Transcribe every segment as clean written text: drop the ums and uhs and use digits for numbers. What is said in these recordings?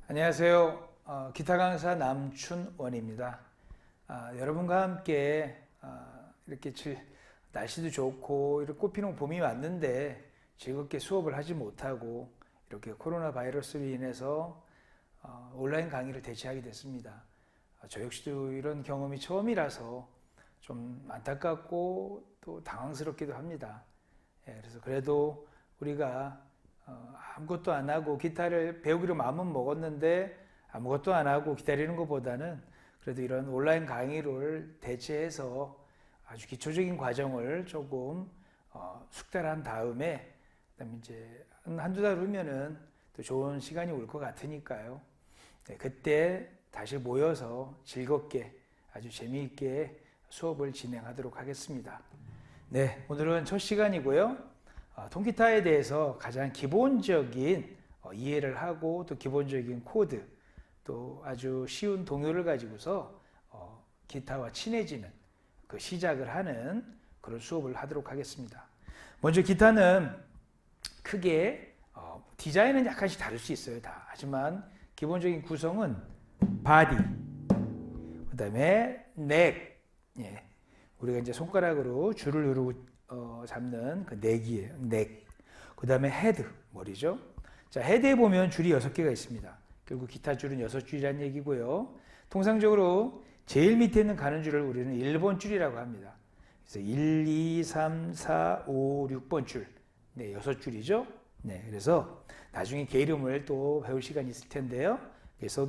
안녕하세요. 기타 강사 남춘원입니다. 여러분과 함께 이렇게 날씨도 좋고 이렇게 꽃피는 봄이 왔는데 즐겁게 수업을 하지 못하고 이렇게 코로나 바이러스로 인해서 온라인 강의를 대체하게 됐습니다. 저 역시도 이런 경험이 처음이라서 좀 안타깝고 또 당황스럽기도 합니다. 그래서 그래도 우리가 아무것도 안 하고 기타를 배우기로 마음은 먹었는데 아무것도 안 하고 기다리는 것보다는 그래도 이런 온라인 강의를 대체해서 아주 기초적인 과정을 조금 숙달한 다음에 그다음에 이제 한두 달 후면은 또 좋은 시간이 올 것 같으니까요. 네, 그때 다시 모여서 즐겁게 아주 재미있게 수업을 진행하도록 하겠습니다. 네, 오늘은 첫 시간이고요. 통기타에 대해서 가장 기본적인 이해를 하고 또 기본적인 코드 또 아주 쉬운 동요를 가지고서 기타와 친해지는 그 시작을 하는 그런 수업을 하도록 하겠습니다. 먼저 기타는 크게 디자인은 약간씩 다를 수 있어요. 다. 하지만 기본적인 구성은 바디, 그 다음에 넥, 우리가 이제 손가락으로 줄을 누르고 잡는 그 넥이에요. 넥. 그 다음에 헤드, 머리죠. 자, 헤드에 보면 줄이 6개가 있습니다. 결국 기타 줄은 6줄이라는 얘기고요. 통상적으로 제일 밑에 있는 가는 줄을 우리는 1번 줄이라고 합니다. 그래서 1, 2, 3, 4, 5, 6번 줄. 네, 6줄이죠. 네, 그래서 나중에 개 이름을 또 배울 시간이 있을 텐데요. 그래서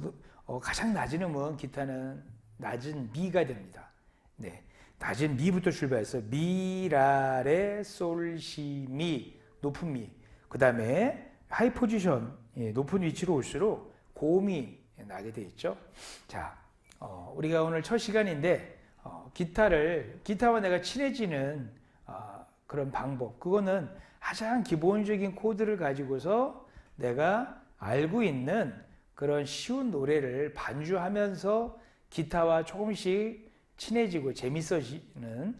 가장 낮은 음은 기타는 낮은 미가 됩니다. 네, 낮은 미부터 출발해서 미, 라, 레, 솔, 시, 미, 높은 미. 그 다음에 하이 포지션, 높은 위치로 올수록 고음이 나게 돼 있죠. 자, 우리가 오늘 첫 시간인데 기타와 내가 친해지는 그런 방법, 그거는 가장 기본적인 코드를 가지고서 내가 알고 있는 그런 쉬운 노래를 반주하면서 기타와 조금씩 친해지고 재밌어지는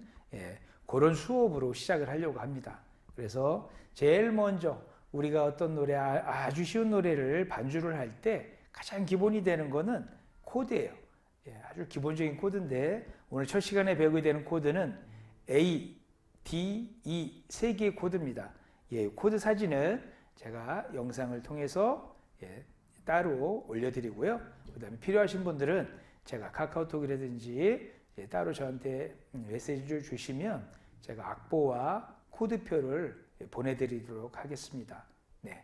그런 수업으로 시작을 하려고 합니다. 그래서 제일 먼저 우리가 어떤 노래, 아주 쉬운 노래를 반주를 할 때 가장 기본이 되는 거는 코드예요. 아주 기본적인 코드인데 오늘 첫 시간에 배우게 되는 코드는 A, D, E 세 개의 코드입니다. 코드 사진은 제가 영상을 통해서 따로 올려드리고요. 그 다음에 필요하신 분들은 제가 카카오톡이라든지 따로 저한테 메시지를 주시면 제가 악보와 코드표를 보내드리도록 하겠습니다. 네.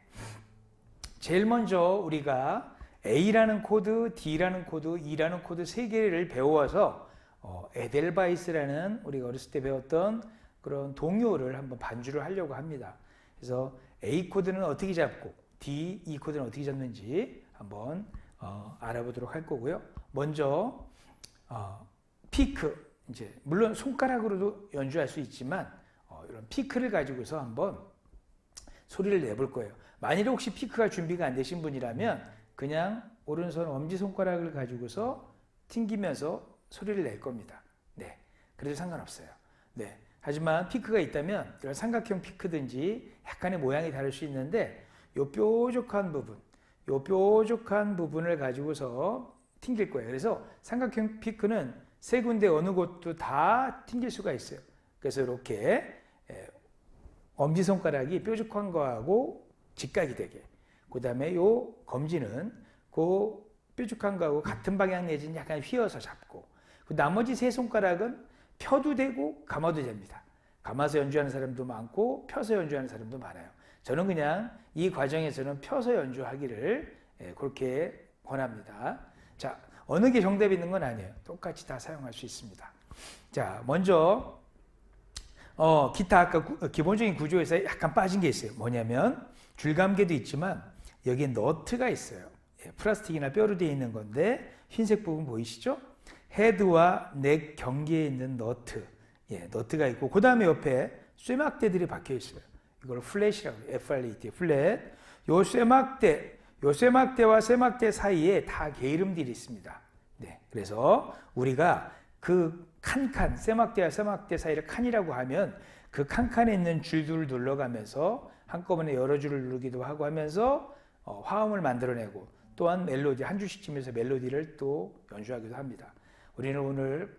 제일 먼저 우리가 A라는 코드, D라는 코드, E라는 코드 세 개를 배워서 에델바이스라는 우리가 어렸을 때 배웠던 그런 동요를 한번 반주를 하려고 합니다. 그래서 A 코드는 어떻게 잡고 D, E 코드는 어떻게 잡는지 한번 알아보도록 할 거고요. 먼저 피크, 이제 물론 손가락으로도 연주할 수 있지만 이런 피크를 가지고서 한번 소리를 내볼 거예요. 만일 혹시 피크가 준비가 안 되신 분이라면 그냥 오른손 엄지손가락을 가지고서 튕기면서 소리를 낼 겁니다. 네, 그래도 상관없어요. 네, 하지만 피크가 있다면 이런 삼각형 피크든지 약간의 모양이 다를 수 있는데 요 뾰족한 부분을 가지고서 튕길 거예요. 그래서 삼각형 피크는 세 군데 어느 곳도 다 튕길 수가 있어요. 그래서 이렇게 엄지손가락이 뾰족한 거하고 직각이 되게, 그 다음에 요 검지는 그 뾰족한 거하고 같은 방향 내지는 약간 휘어서 잡고, 그 나머지 세 손가락은 펴도 되고 감아도 됩니다. 감아서 연주하는 사람도 많고 펴서 연주하는 사람도 많아요. 저는 그냥 이 과정에서는 펴서 연주하기를 그렇게 권합니다. 자, 어느 게 정답이 있는 건 아니에요. 똑같이 다 사용할 수 있습니다. 자, 먼저 기타 아까 기본적인 구조에서 약간 빠진 게 있어요. 뭐냐면 줄감개도 있지만 여기에 너트가 있어요. 플라스틱이나 뼈로 되어 있는 건데 흰색 부분 보이시죠? 헤드와 넥 경계에 있는 너트, 너트가 있고 그 다음에 옆에 쇠막대들이 박혀 있어요. 이걸 플랫이라고 해요. FLAT, 플랫. 요 쇠막대와 쇠막대 사이에 다 게으름들이 있습니다. 네, 그래서 우리가 그 칸칸, 쇠막대와 쇠막대 사이를 칸이라고 하면 그 칸칸에 있는 줄들을 눌러가면서 한꺼번에 여러 줄을 누르기도 하고 하면서 화음을 만들어내고 또한 멜로디, 한 줄씩 치면서 멜로디를 또 연주하기도 합니다. 우리는 오늘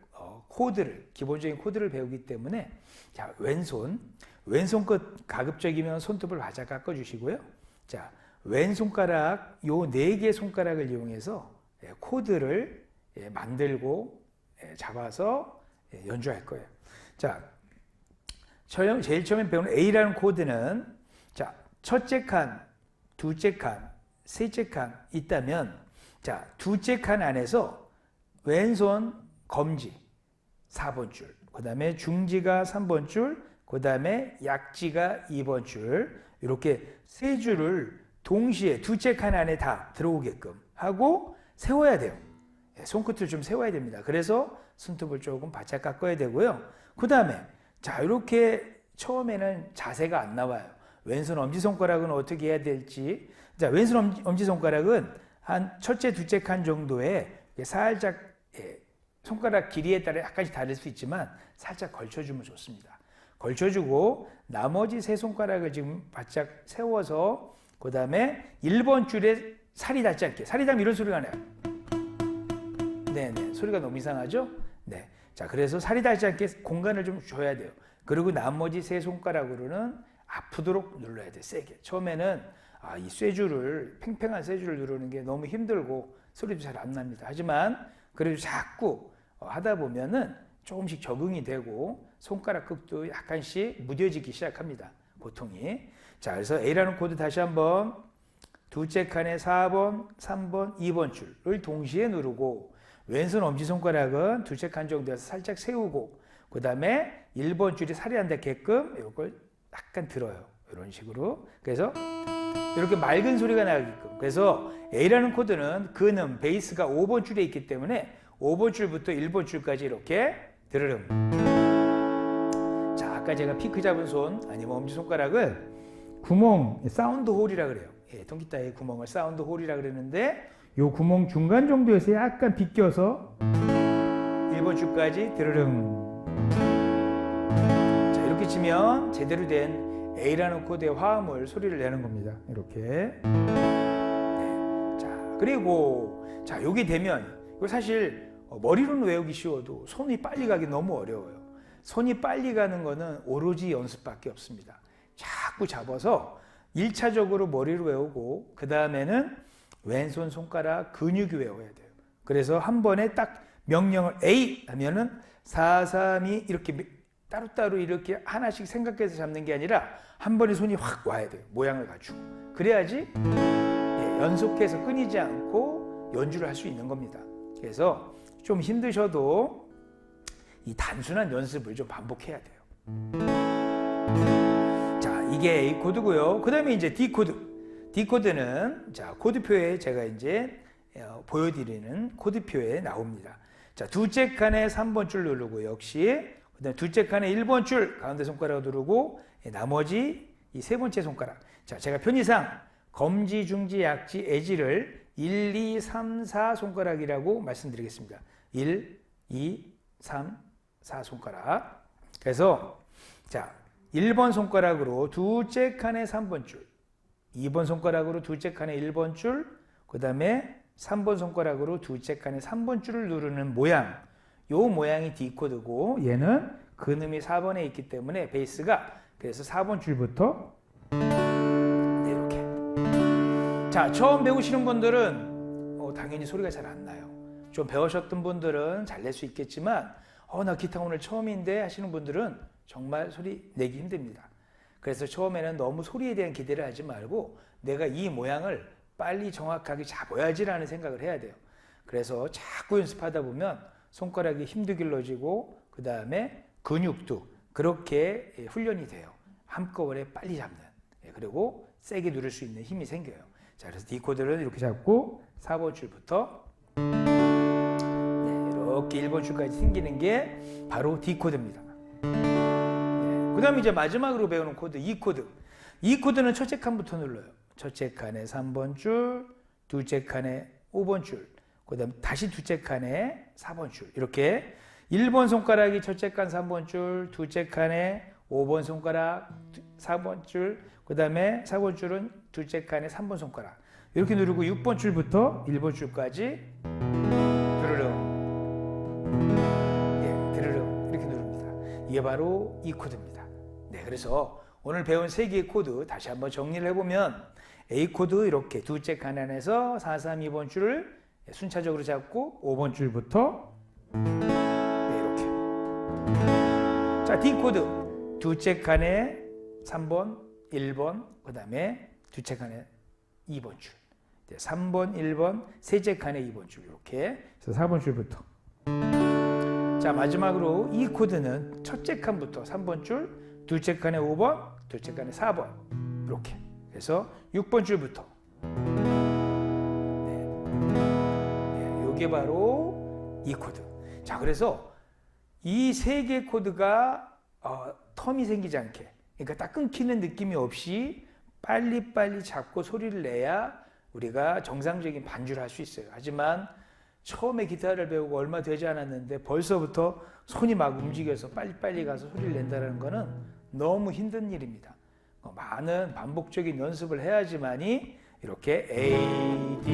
코드를, 기본적인 코드를 배우기 때문에, 자, 왼손 끝 가급적이면 손톱을 바짝 깎아주시고요. 자, 왼손가락, 요 4개 손가락을 이용해서 코드를 만들고 잡아서 연주할 거예요. 자, 제일 처음에 배우는 A라는 코드는, 자, 첫째 칸, 둘째 칸, 셋째 칸 있다면, 자, 둘째 칸 안에서 왼손 검지 4번 줄, 그 다음에 중지가 3번 줄, 그 다음에 약지가 2번 줄, 이렇게 세 줄을 동시에 둘째 칸 안에 다 들어오게끔 하고 세워야 돼요. 손끝을 좀 세워야 됩니다. 그래서 손톱을 조금 바짝 깎아야 되고요. 그 다음에, 자, 이렇게 처음에는 자세가 안 나와요. 왼손 엄지손가락은 어떻게 해야 될지. 자, 왼손 엄지손가락은 한 첫째, 둘째 칸 정도에 살짝, 손가락 길이에 따라 약간씩 다를 수 있지만 살짝 걸쳐주면 좋습니다. 걸쳐주고 나머지 세 손가락을 지금 바짝 세워서, 그 다음에 1번 줄에 살이 닿지 않게. 살이 닿으면 이런 소리가 나요. 네네. 소리가 너무 이상하죠? 네. 자, 그래서 살이 닿지 않게 공간을 좀 줘야 돼요. 그리고 나머지 세 손가락으로는 아프도록 눌러야 돼요. 세게. 처음에는 이 쇠줄을, 팽팽한 쇠줄을 누르는 게 너무 힘들고 소리도 잘 안 납니다. 하지만 그래도 자꾸 하다 보면은 조금씩 적응이 되고 손가락 끝도 약간씩 무뎌지기 시작합니다. 고통이. 자, 그래서 A라는 코드 다시 한번 둘째 칸에 4번, 3번, 2번 줄을 동시에 누르고 왼손 엄지손가락은 둘째 칸 정도에서 살짝 세우고 그 다음에 1번 줄이 살이 안 닿게끔 이걸 약간 들어요. 이런 식으로. 그래서 이렇게 맑은 소리가 나게끔. 그래서 A라는 코드는 근음, 베이스가 5번 줄에 있기 때문에 5번 줄부터 1번 줄까지 이렇게 드르릉. 자, 아까 제가 피크 잡은 손 아니면 엄지손가락을 구멍, 사운드 홀이라 그래요. 통기타의 구멍을 사운드 홀이라 그러는데 요 구멍 중간 정도에서 약간 비껴서 1번 줄까지 드르릉. 자, 이렇게 치면 제대로 된 A라는 코드의 화음을 소리를 내는 겁니다. 이렇게. 네. 자, 그리고 자, 요게 되면 이거 사실 머리로는 외우기 쉬워도 손이 빨리 가기 너무 어려워요. 손이 빨리 가는 거는 오로지 연습밖에 없습니다. 자꾸 잡아서 1차적으로 머리로 외우고 그 다음에는 왼손 손가락 근육이 외워야 돼요. 그래서 한 번에 딱 명령을 A 하면은 4, 3, 2 이렇게 따로따로 이렇게 하나씩 생각해서 잡는 게 아니라 한 번에 손이 확 와야 돼요. 모양을 갖추고. 그래야지 연속해서 끊이지 않고 연주를 할 수 있는 겁니다. 그래서 좀 힘드셔도 이 단순한 연습을 좀 반복해야 돼요. 자, 이게 A 코드고요. 그 다음에 이제 D 코드. D 코드는 자, 코드표에 제가 이제 보여드리는 코드표에 나옵니다. 자, 둘째 칸에 3번 줄 누르고 역시 그다음에 둘째 칸에 1번 줄 가운데 손가락 누르고 나머지 이 세 번째 손가락. 자, 제가 편의상 검지, 중지, 약지, 애지를 1, 2, 3, 4 손가락이라고 말씀드리겠습니다. 1, 2, 3, 4 손가락. 그래서 자, 1번 손가락으로 둘째 칸에 3번 줄, 2번 손가락으로 둘째 칸에 1번 줄, 그 다음에 3번 손가락으로 둘째 칸에 3번 줄을 누르는 모양. 요 모양이 D 코드고 얘는 근음이 4번에 있기 때문에 베이스가 그래서 4번 줄부터 이렇게. 자, 처음 배우시는 분들은 당연히 소리가 잘 안 나요. 좀 배우셨던 분들은 잘 낼 수 있겠지만 나 기타 오늘 처음인데 하시는 분들은 정말 소리 내기 힘듭니다. 그래서 처음에는 너무 소리에 대한 기대를 하지 말고 내가 이 모양을 빨리 정확하게 잡아야지라는 생각을 해야 돼요. 그래서 자꾸 연습하다 보면 손가락이 힘도 길러지고 그 다음에 근육도 그렇게 훈련이 돼요. 한꺼번에 빨리 잡는. 그리고 세게 누를 수 있는 힘이 생겨요. 자, 그래서 D 코드를 이렇게 잡고 4번 줄부터 이렇게 1번 줄까지 생기는 게 바로 D 코드입니다. 그 다음에 이제 마지막으로 배우는 코드 E 코드. E 코드는 첫째 칸부터 눌러요. 첫째 칸에 3번 줄, 둘째 칸에 5번 줄, 그 다음 다시 둘째 칸에 4번 줄. 이렇게 1번 손가락이 첫째 칸 3번 줄, 둘째 칸에 5번 손가락 4번 줄, 그 다음에 4번 줄은 둘째 칸에 3번 손가락. 이렇게 누르고 6번 줄부터 1번 줄까지 드르릉, 드르릉 이렇게 누릅니다. 이게 바로 이 코드입니다. 네, 그래서 오늘 배운 3개의 코드 다시 한번 정리를 해보면 A 코드 이렇게 두째 칸 안에서 4, 3, 2번 줄을 순차적으로 잡고 5번 줄부터 이렇게. 자, D 코드 두째 칸에 3번, 1번, 그 다음에 두째 칸에 2번 줄. 3번, 1번, 셋째 칸에 2번 줄 이렇게. 그래서 4번 줄부터. 자, 마지막으로 이 코드는 첫째 칸부터 3번 줄, 둘째 칸에 5번, 둘째 칸에 4번 이렇게. 그래서 6번 줄부터. 이게 바로 이 코드. 자, 그래서 이 3개 코드가 텀이 생기지 않게, 그러니까 딱 끊기는 느낌이 없이 빨리빨리 잡고 소리를 내야 우리가 정상적인 반주를 할 수 있어요. 하지만 처음에 기타를 배우고 얼마 되지 않았는데 벌써부터 손이 막 움직여서 빨리빨리 가서 소리를 낸다는 것은 너무 힘든 일입니다. 많은 반복적인 연습을 해야지만이 이렇게 A, D,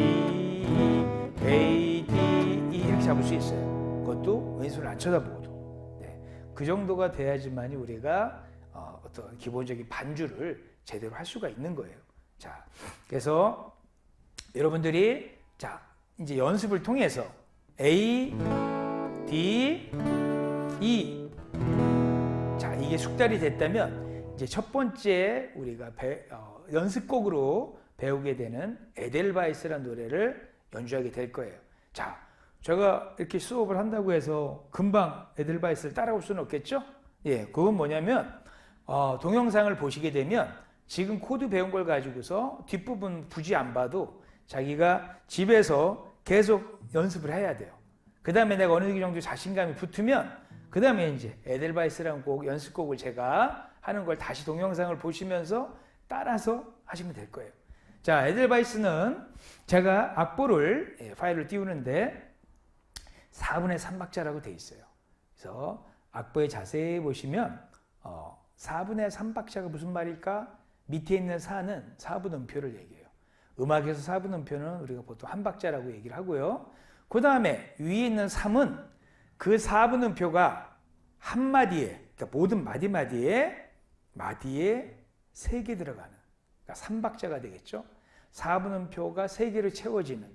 A, D, E 이렇게 잡을 수 있어요. 그것도 왼손을 안 쳐다보고도. 네. 그 정도가 돼야지만이 우리가 어떤 기본적인 반주를 제대로 할 수가 있는 거예요. 자, 그래서 여러분들이 자 이제 연습을 통해서 A, D, E 자 이게 숙달이 됐다면 이제 첫 번째 우리가 연습곡으로 배우게 되는 에델바이스라는 노래를 연주하게 될 거예요. 자, 제가 이렇게 수업을 한다고 해서 금방 에델바이스를 따라올 수는 없겠죠? 예, 그건 뭐냐면 동영상을 보시게 되면 지금 코드 배운 걸 가지고서 뒷부분 굳이 안 봐도 자기가 집에서 계속 연습을 해야 돼요. 그 다음에 내가 어느 정도 자신감이 붙으면 그 다음에 이제 에델바이스라는 곡, 연습곡을 제가 하는 걸 다시 동영상을 보시면서 따라서 하시면 될 거예요. 자, 에델바이스는 제가 악보를 파일을 띄우는데 4분의 3박자라고 돼 있어요. 그래서 악보에 자세히 보시면 4분의 3박자가 무슨 말일까? 밑에 있는 4는 4분음표를 얘기해요. 음악에서 4분음표는 우리가 보통 한 박자라고 얘기를 하고요. 그 다음에 위에 있는 3은 그 4분음표가 한 마디에, 그러니까 모든 마디에 3개 들어가는, 그러니까 3박자가 되겠죠. 4분음표가 3개로 채워지는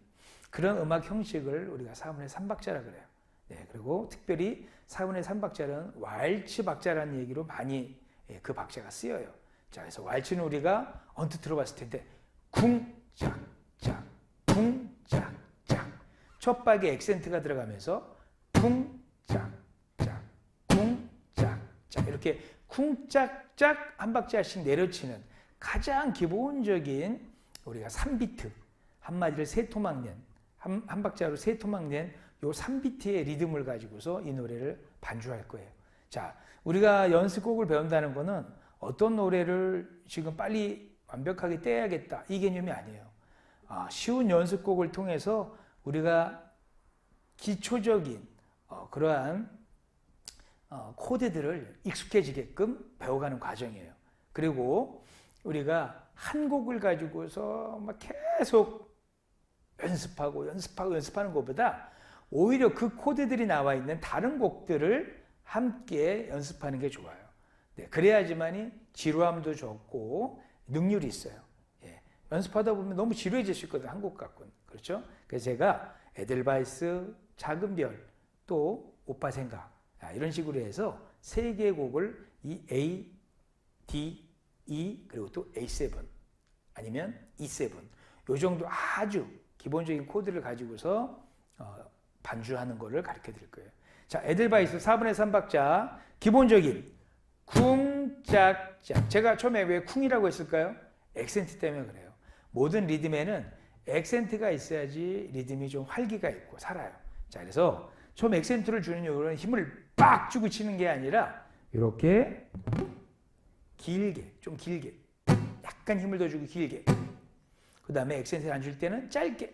그런 음악 형식을 우리가 4분의 3박자라 그래요. 네, 그리고 특별히 4분의 3박자는 왈츠 박자라는 얘기로 많이 그 박자가 쓰여요. 자, 그래서 왈츠는 우리가 언뜻 들어봤을 텐데 쿵짝짝 쿵짝짝 첫 박에 액센트가 들어가면서 쿵짝짝 쿵짝짝 이렇게 쿵짝짝 한 박자씩 내려치는 가장 기본적인 우리가 3비트 한마디를 세 토막 낸 한 박자로 세 토막 낸 요 3비트의 리듬을 가지고서 이 노래를 반주할 거예요. 자, 우리가 연습곡을 배운다는 거는 어떤 노래를 지금 빨리 완벽하게 떼야겠다 이 개념이 아니에요. 쉬운 연습곡을 통해서 우리가 기초적인 그러한 코드들을 익숙해지게끔 배워가는 과정이에요. 그리고 우리가 한 곡을 가지고서 막 계속 연습하는 것보다 오히려 그 코드들이 나와 있는 다른 곡들을 함께 연습하는 게 좋아요. 네, 그래야지만이 지루함도 적고 능률이 있어요. 예, 연습하다 보면 너무 지루해질 수 있거든요. 한 곡 갖고는. 그렇죠? 그래서 제가 에델바이스, 작은 별, 또 오빠 생각 이런 식으로 해서 3개의 곡을 이 A, D, E 그리고 또 A7 아니면 E7 요 정도 아주 기본적인 코드를 가지고서 반주하는 거를 가르쳐 드릴 거예요. 자, 에델바이스 4분의 3박자 기본적인 쿵짝짝 제가 처음에 왜 쿵이라고 했을까요? 액센트 때문에 그래요. 모든 리듬에는 액센트가 있어야지 리듬이 좀 활기가 있고 살아요. 자, 그래서 처음 액센트를 주는 이유는 힘을 빡 주고 치는 게 아니라 이렇게 길게 좀 길게 약간 힘을 더 주고 길게 그 다음에 액센트를 안 줄 때는 짧게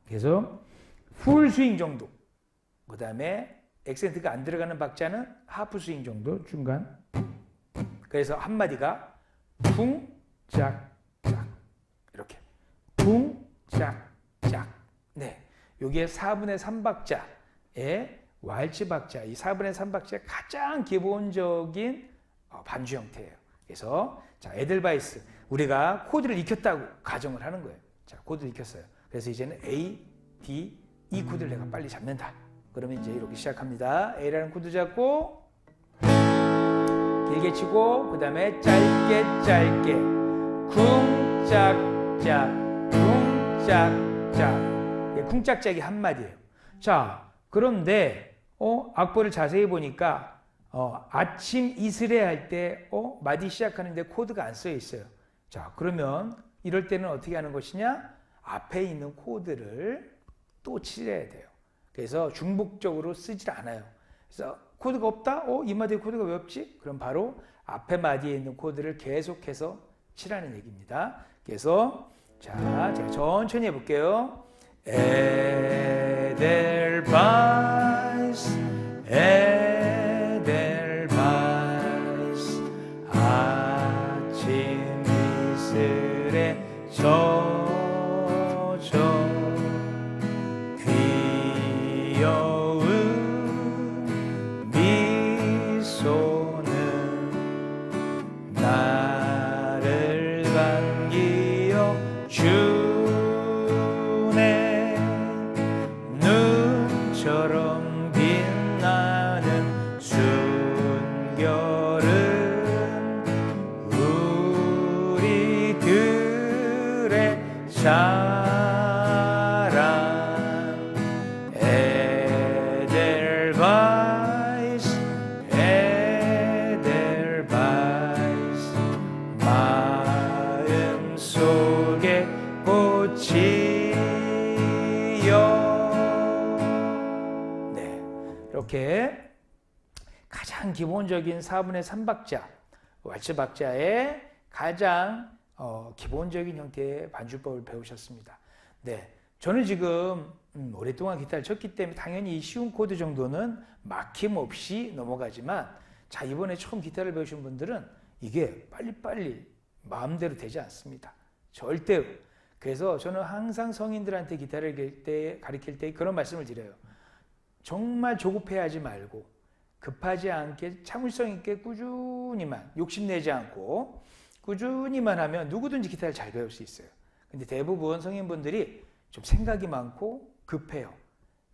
그래서 풀 스윙 정도 그 다음에 액센트가 안 들어가는 박자는 하프 스윙 정도 중간 그래서 한마디가 쿵 짝 짝 이렇게 요게 4분의 3박자의 왈츠 박자, 이 4분의 3박자의 가장 기본적인 반주 형태예요. 그래서 자, 에델바이스 우리가 코드를 익혔다고 가정을 하는 거예요. 자, 코드를 익혔어요. 그래서 이제는 A, D, E 코드를 내가 빨리 잡는다. 그러면 이제 이렇게 시작합니다. A라는 코드 잡고 길게 치고 그 다음에 짧게 짧게 쿵짝짝 쿵짝짝 쿵짝짝이 한 마디예요. 자, 그런데 악보를 자세히 보니까 아침 이슬에 할 때 마디 시작하는데 코드가 안 써 있어요. 자, 그러면 이럴 때는 어떻게 하는 것이냐? 앞에 있는 코드를 또 칠해야 돼요. 그래서 중복적으로 쓰질 않아요. 그래서 코드가 없다? 이 마디에 코드가 왜 없지? 그럼 바로 앞에 마디에 있는 코드를 계속해서 칠하는 얘기입니다. 그래서 자, 제가 천천히 해볼게요. 에델바이스 에델바이스 아침 이슬에 젖어 귀여운 미소는 나를 반기어 주네 눈처럼 빛나는 순결은 우리들의 사랑 에델바이스 에델바이스 마음속에 꽃이요. 네, 이렇게 가장 기본적인 4분의 3박자 왈츠 박자의 가장 기본적인 형태의 반주법을 배우셨습니다. 네, 저는 지금 오랫동안 기타를 쳤기 때문에 당연히 이 쉬운 코드 정도는 막힘없이 넘어가지만 자, 이번에 처음 기타를 배우신 분들은 이게 빨리빨리 마음대로 되지 않습니다. 절대로. 그래서 저는 항상 성인들한테 기타를 가르칠 때 그런 말씀을 드려요. 정말 조급해하지 말고 급하지 않게 참을성 있게 꾸준히만 욕심내지 않고 꾸준히만 하면 누구든지 기타를 잘 배울 수 있어요. 근데 대부분 성인분들이 좀 생각이 많고 급해요.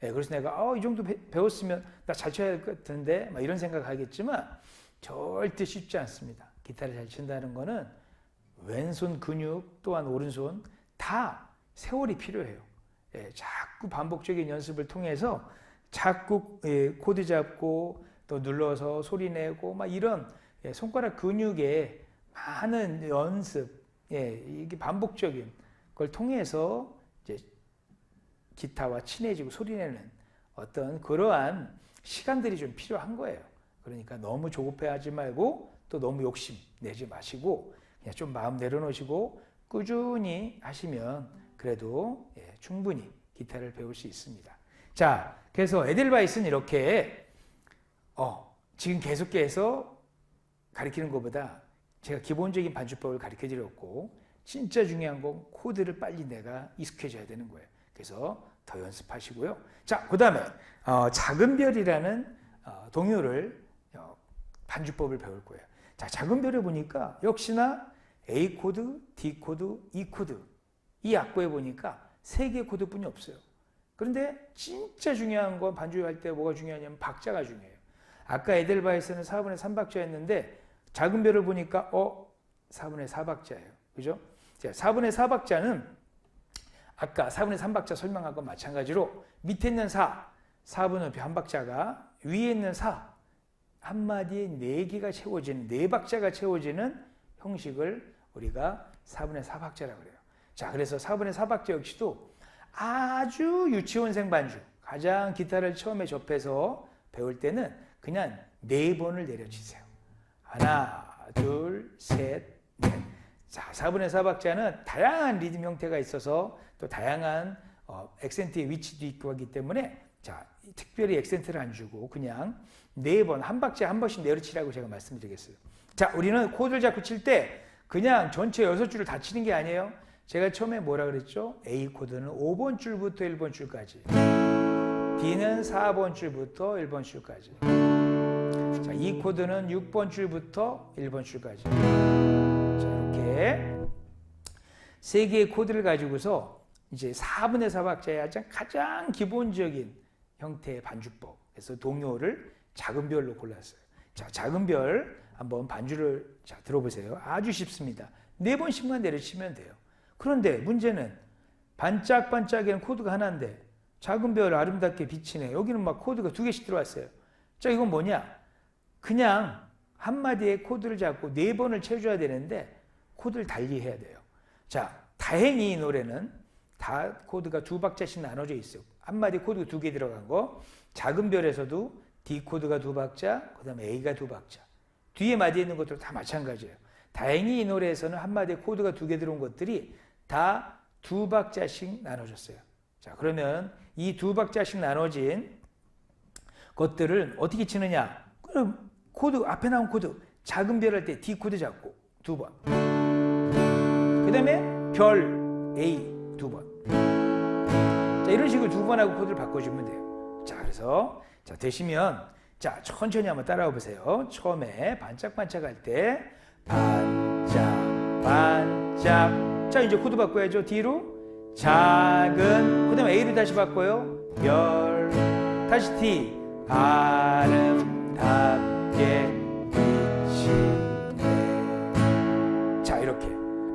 네, 그래서 내가 이 정도 배웠으면 나 잘 쳐야 될 것 같은데 막 이런 생각을 하겠지만 절대 쉽지 않습니다. 기타를 잘 친다는 거는 왼손 근육 또한 오른손 다 세월이 필요해요. 예, 자꾸 반복적인 연습을 통해서 자꾸 코드 잡고 또 눌러서 소리 내고 막 이런 손가락 근육에 많은 연습, 이게 반복적인 걸 통해서 이제 기타와 친해지고 소리내는 어떤 그러한 시간들이 좀 필요한 거예요. 그러니까 너무 조급해하지 말고 또 너무 욕심 내지 마시고 그냥 좀 마음 내려놓으시고 꾸준히 하시면 그래도 충분히 기타를 배울 수 있습니다. 자, 그래서 에델바이스는 이렇게 지금 계속해서 가르치는 것보다 제가 기본적인 반주법을 가르쳐 드렸고 진짜 중요한 건 코드를 빨리 내가 익숙해져야 되는 거예요. 그래서 더 연습하시고요. 자, 그 다음에 작은 별이라는 동요를 반주법을 배울 거예요. 자, 작은 별에 보니까 역시나 A 코드, D 코드, E 코드 이 악보에 보니까 3개의 코드뿐이 없어요. 그런데 진짜 중요한 건 반주할 때 뭐가 중요하냐면 박자가 중요해요. 아까 에델바이스는 4분의 3박자였는데 작은 별을 보니까 4분의 4박자예요. 그죠? 자, 4분의 4박자는 아까 4분의 3박자 설명한 건 마찬가지로 밑에 있는 4분 높이 한 박자가 위에 있는 1마디에 4개가 채워지는 4박자가 채워지는 형식을 우리가 4분의 4박자라고 그래요. 자, 그래서 4분의 4박자 역시도 아주 유치원생 반주 가장 기타를 처음에 접해서 배울 때는 그냥 4번을 내려치세요. 하나, 둘, 셋, 넷. 자, 4분의 4박자는 다양한 리듬 형태가 있어서 또 다양한 액센트의 위치도 있고 하기 때문에 자, 특별히 액센트를 안 주고 그냥 4번, 한 박자에 한 번씩 내려치라고 제가 말씀드리겠어요. 자, 우리는 코드를 잡고 칠 때 그냥 전체 6줄을 다 치는 게 아니에요. 제가 처음에 뭐라 그랬죠? A 코드는 5번 줄부터 1번 줄까지, D는 4번 줄부터 1번 줄까지, 자, E 코드는 6번 줄부터 1번 줄까지. 자, 이렇게 세 개의 코드를 가지고서 이제 4분의 4박자의 가장 기본적인 형태의 반주법. 그래서 동요를 작은 별로 골랐어요. 자, 작은 별 한번 반주를 자, 들어보세요. 아주 쉽습니다. 4번씩만 내려치면 돼요. 그런데 문제는 반짝반짝이는 코드가 하나인데 작은 별 아름답게 비치네. 여기는 막 코드가 2개씩 들어왔어요. 자, 이건 뭐냐? 그냥 한마디의 코드를 잡고 4번을 쳐줘야 되는데 코드를 달리 해야 돼요. 자, 다행히 이 노래는 다 코드가 2박자씩 나눠져 있어요. 한마디 코드가 2개 들어간 거. 작은 별에서도 D 코드가 2박자, 그 다음에 A가 2박자. 뒤에 마디에 있는 것들도 다 마찬가지예요. 다행히 이 노래에서는 한마디에 코드가 2개 들어온 것들이 다 2박자씩 나눠졌어요. 자, 그러면 이 2박자씩 나눠진 것들을 어떻게 치느냐? 그럼 코드, 앞에 나온 코드, 작은 별 할 때 D 코드 잡고 2번. 그 다음에 별 A 2번. 자, 이런 식으로 2번 하고 코드를 바꿔주면 돼요. 자, 그래서 자, 되시면 자, 천천히 한번 따라와 보세요. 처음에 반짝반짝 할 때 반짝 반짝. 자, 이제 코드 바꿔야죠. D로 작은, 그 다음에 A로 다시 바꿔요. 별, 다시 D, 아름답게 비치네. 자, 이렇게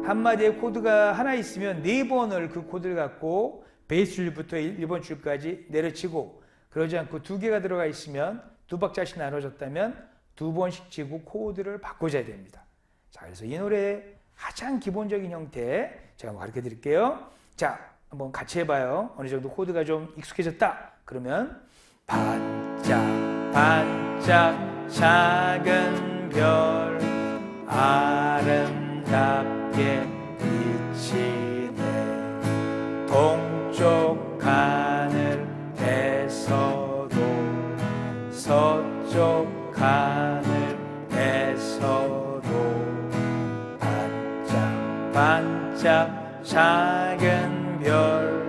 한마디에 코드가 하나 있으면 4번을 그 코드를 갖고 베이스 줄부터 1번 줄까지 내려치고, 그러지 않고 2개가 들어가 있으면 2박자씩 나눠졌다면 2번씩 치고 코드를 바꿔줘야 됩니다. 자, 그래서 이 노래의 가장 기본적인 형태 제가 한번 가르쳐 드릴게요. 자, 한번 같이 해봐요. 어느 정도 코드가 좀 익숙해졌다. 그러면 반짝 반짝 작은 별 아름답게 비치네. 동쪽 하늘에서도 서쪽 하늘에서도 반짝 반짝 작은 별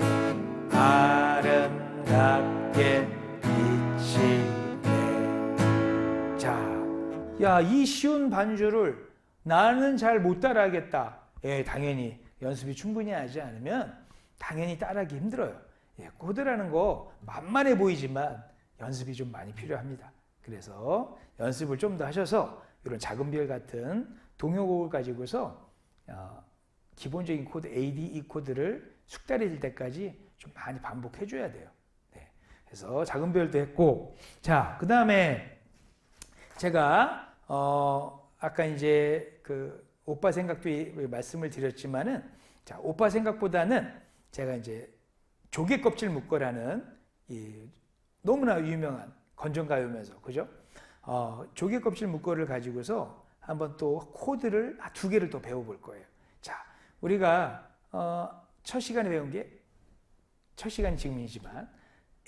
아름답게 비치네. 자, 야, 이 쉬운 반주를 나는 잘 못 따라하겠다. 예, 당연히 연습이 충분히 하지 않으면 당연히 따라하기 힘들어요. 예, 코드라는 거 만만해 보이지만 연습이 좀 많이 필요합니다. 그래서 연습을 좀 더 하셔서 이런 작은 별 같은 동요곡을 가지고서 기본적인 코드 A, D, E 코드를 숙달해질 때까지 좀 많이 반복해 줘야 돼요. 네. 그래서 작은 별도 했고, 자, 그 다음에 제가 아까 이제 그 오빠 생각도 말씀을 드렸지만은, 자, 오빠 생각보다는 제가 이제 조개 껍질 묶어라는 이 너무나 유명한 건전가요면서, 그죠? 조개 껍질 묶어를 가지고서 한번 또 코드를 2개를 또 배워볼 거예요. 자, 우리가 첫 시간에 배운 게, 첫 시간이 지금이지만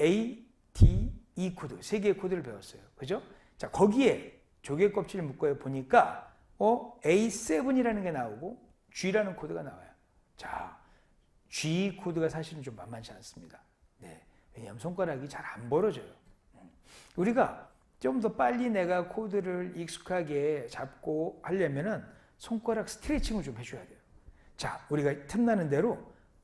A, D, E 코드 3개의 코드를 배웠어요. 그죠? 자, 거기에 조개 껍질 묶어에 보니까 A7이라는 게 나오고 G라는 코드가 나와요. 자, G 코드가 사실은 좀 만만치 않습니다. 네, 왜냐하면 손가락이 잘 안 벌어져요. 우리가 좀 더 빨리 내가 코드를 익숙하게 잡고 하려면은 손가락 스트레칭을 좀 해줘야 돼요. 자, 우리가 틈나는 대로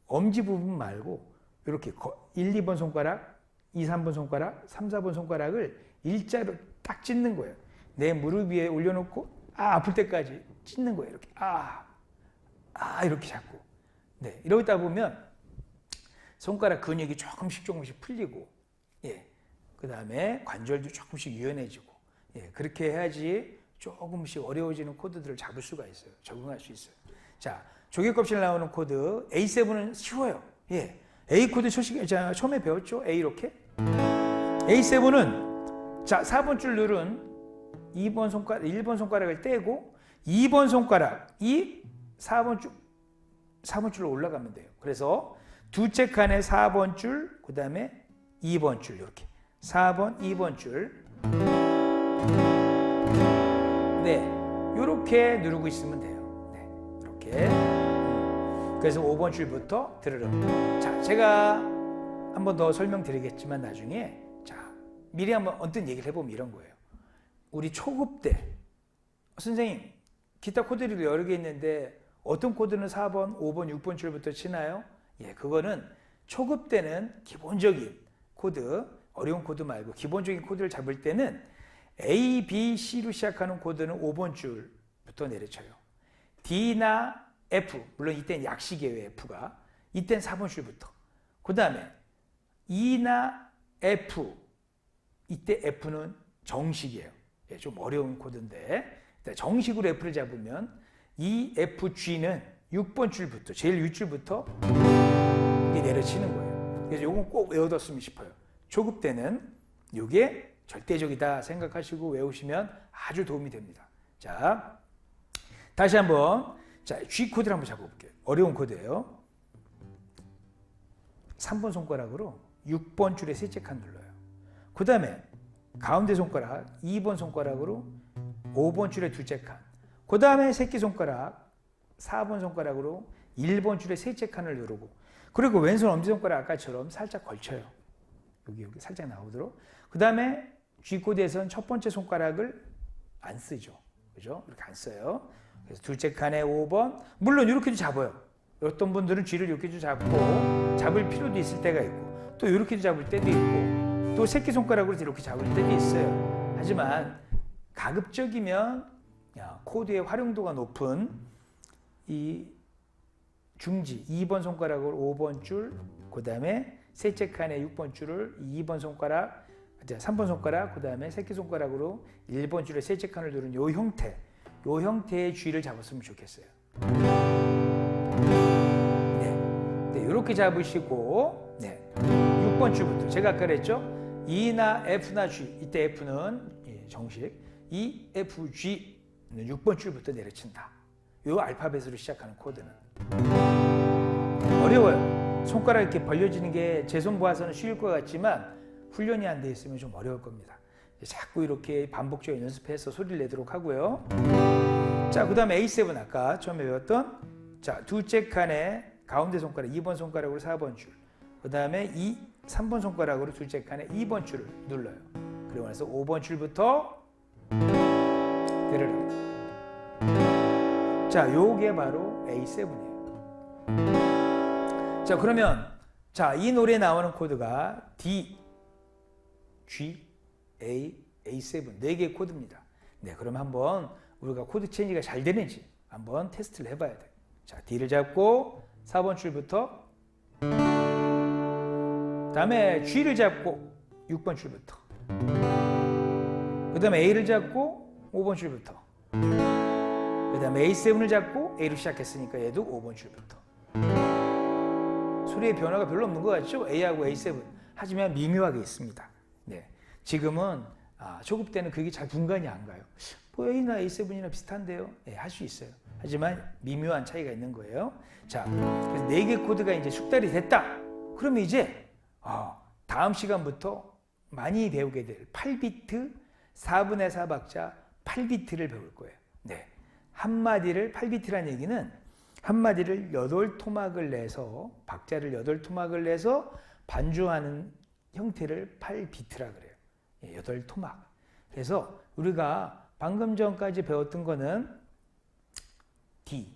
엄지 부분 말고 이렇게 1, 2번 손가락, 2, 3번 손가락, 3, 4번 손가락을 일자로 딱 찢는 거예요. 내 무릎 위에 올려놓고 아플 때까지 찢는 거예요. 이렇게 이렇게 잡고. 네, 이러다 보면 손가락 근육이 조금씩 풀리고, 예, 그 다음에 관절도 조금씩 유연해지고, 예, 그렇게 해야지 조금씩 어려워지는 코드들을 잡을 수가 있어요. 적응할 수 있어요. 자, 조개 껍질 나오는 코드 A7은 쉬워요. 예, A 코드 처음에 배웠죠? A 이렇게. A7은 자, 4번 줄 누른 1번 손가락을 떼고 2번 손가락이 4번 줄로 올라가면 돼요. 그래서 두 채 칸에 4번 줄, 그 다음에 2번 줄, 이렇게 4번, 2번 줄, 네, 이렇게 누르고 있으면 돼요. 네, 이렇게. 그래서 5번 줄부터 들으름. 자, 제가 한 번 더 설명드리겠지만 나중에 자, 미리 한번 언뜻 얘기를 해보면 이런 거예요. 우리 초급 때 선생님 기타 코드들이 여러 개 있는데 어떤 코드는 4번, 5번, 6번 줄부터 치나요? 예, 그거는 초급 때는 기본적인 코드, 어려운 코드 말고 기본적인 코드를 잡을 때는 A, B, C로 시작하는 코드는 5번 줄부터 내려쳐요. D나 F, 물론 이때는 약식이에요, F가. 이때는 4번 줄부터. 그 다음에 E나 F, 이때 F는 정식이에요. 예, 좀 어려운 코드인데 정식으로 F를 잡으면 이 F, G는 6번 줄부터, 제일 윗줄부터 내려치는 거예요. 그래서 이건 꼭 외워뒀으면 싶어요. 초급 때는 이게 절대적이다 생각하시고 외우시면 아주 도움이 됩니다. 자, 다시 한번 자, G 코드를 한번 잡아볼게요. 어려운 코드예요. 3번 손가락으로 6번 줄에 셋째 칸 눌러요. 그 다음에 가운데 손가락 2번 손가락으로 5번 줄에 둘째 칸. 그 다음에 새끼손가락 4번 손가락으로 1번 줄에 셋째 칸을 누르고 그리고 왼손 엄지손가락 아까처럼 살짝 걸쳐요. 여기 살짝 나오도록. 그 다음에 G코드에서는 첫 번째 손가락을 안 쓰죠. 그죠? 이렇게 안 써요. 그래서 둘째 칸에 5번. 물론 이렇게도 잡아요. 어떤 분들은 G를 이렇게도 잡고 잡을 필요도 있을 때가 있고 또 이렇게도 잡을 때도 있고 또 새끼손가락으로 이렇게 잡을 때도 있어요. 하지만 가급적이면 코드의 활용도가 높은 이 중지 2번 손가락으로 5번 줄, 그 다음에 셋째 칸에 6번 줄을 2번 손가락, 3번 손가락, 그 다음에 새끼손가락으로 1번 줄에 셋째 칸을 누른 요 형태의 G를 잡았으면 좋겠어요. 네, 이렇게 잡으시고 6번 줄부터 제가 아까 그랬죠? E나 F나 G, 이때 F는 정식, E, F, G는 6번 줄부터 내려친다. 이 알파벳으로 시작하는 코드는 어려워요. 손가락 이렇게 벌려지는 게 제 손 보아서는 쉬울 것 같지만 훈련이 안 돼 있으면 좀 어려울 겁니다. 자꾸 이렇게 반복적인 연습해서 소리를 내도록 하고요. 자, 그 다음에 A7 아까 처음에 배웠던 자, 둘째 칸에 가운데 손가락 2번 손가락으로 4번 줄, 그 다음에 3번 손가락으로 둘째 칸에 2번 줄을 눌러요. 그리고 나서 5번 줄부터 들으라. 자, 요게 바로 A7이에요. 자, 그러면 자, 이 노래에 나오는 코드가 D, G, A, A7 4개의 코드입니다. 네, 그럼 한번 우리가 코드 체인지가 잘 되는지 한번 테스트를 해봐야 돼요. 자, D를 잡고 4번 줄부터, 다음에 G를 잡고 6번 줄부터, 그 다음에 A를 잡고 5번 줄부터, 그 다음에 A7을 잡고 A로 시작했으니까 얘도 5번 줄부터. 소리의 변화가 별로 없는 것 같죠? A하고 A7. 하지만 미묘하게 있습니다. 네, 지금은 초급 때는 그게 잘 분간이 안 가요. 뭐 A나 A7이나 비슷한데요? 네, 할 수 있어요. 하지만 미묘한 차이가 있는 거예요. 자, 그래서 4개 코드가 이제 숙달이 됐다. 그러면 이제 다음 시간부터 많이 배우게 될 8비트 4분의 4박자 8비트를 배울 거예요. 네, 한마디를 8비트라는 얘기는 한마디를 8토막을 내서 박자를 8토막을 내서 반주하는 형태를 8비트라 그래요. 8토막. 그래서 우리가 방금 전까지 배웠던 거는 D,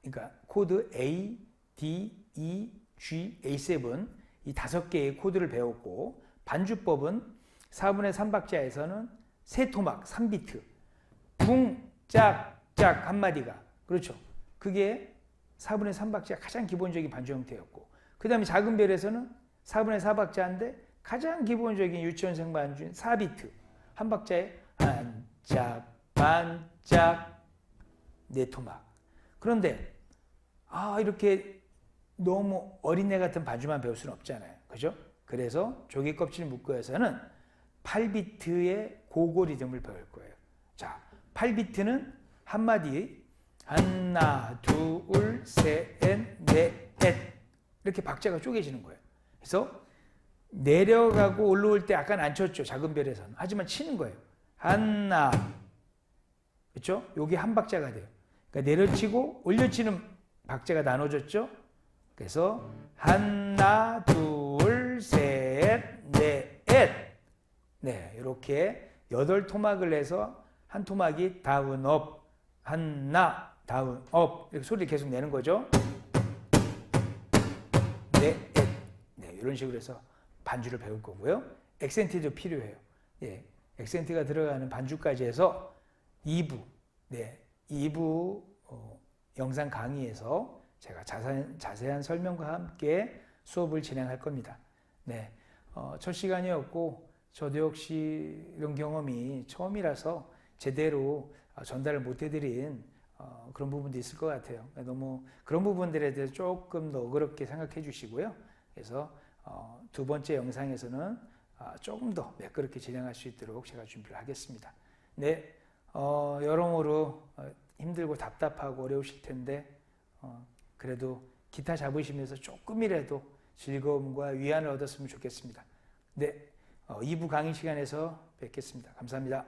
그러니까 코드 A, D, E, G, A7 이 5개의 코드를 배웠고 반주법은 4분의 3박자에서는 3토막 3비트 붕, 짝, 짝 한마디가 그렇죠. 그게 4분의 3박자 가장 기본적인 반주 형태였고 그 다음에 작은 별에서는 4분의 4박자인데 가장 기본적인 유치원생 반주인 4비트 한 박자에 한짝, 반짝, 4토막. 그런데 이렇게 너무 어린애 같은 반주만 배울 수는 없잖아요. 그죠? 그래서 조개 껍질 묶어서는 8비트의 고고 리듬을 배울 거예요. 자, 8비트는 한마디 하나, 둘, 셋, 넷, 이렇게 박자가 쪼개지는 거예요. 그래서 내려가고 올라올 때 약간 안 쳤죠. 작은 별에서는. 하지만 치는 거예요. 하나, 그렇죠? 요게 한 박자가 돼요. 그러니까 내려치고 올려치는 박자가 나눠졌죠? 그래서 하나, 둘, 셋, 넷. 네, 이렇게 8토막을 내서 한 토막이 다운, 업, 하나, 다운, 업 이렇게 소리를 계속 내는 거죠. 넷. 네, 이런 식으로 해서 반주를 배울 거고요. 액센트도 필요해요. 예, 액센트가 들어가는 반주까지 해서 2부, 네, 2부 영상 강의에서 제가 자세한 설명과 함께 수업을 진행할 겁니다. 네, 첫 시간이었고 저도 역시 이런 경험이 처음이라서 제대로 전달을 못 해드린 그런 부분도 있을 것 같아요. 너무 그런 부분들에 대해서 조금 더 어그럽게 생각해 주시고요. 그래서 두 번째 영상에서는 조금 더 매끄럽게 진행할 수 있도록 제가 준비를 하겠습니다. 네, 여러모로 힘들고 답답하고 어려우실 텐데 그래도 기타 잡으시면서 조금이라도 즐거움과 위안을 얻었으면 좋겠습니다. 네, 2부 강의 시간에서 뵙겠습니다. 감사합니다.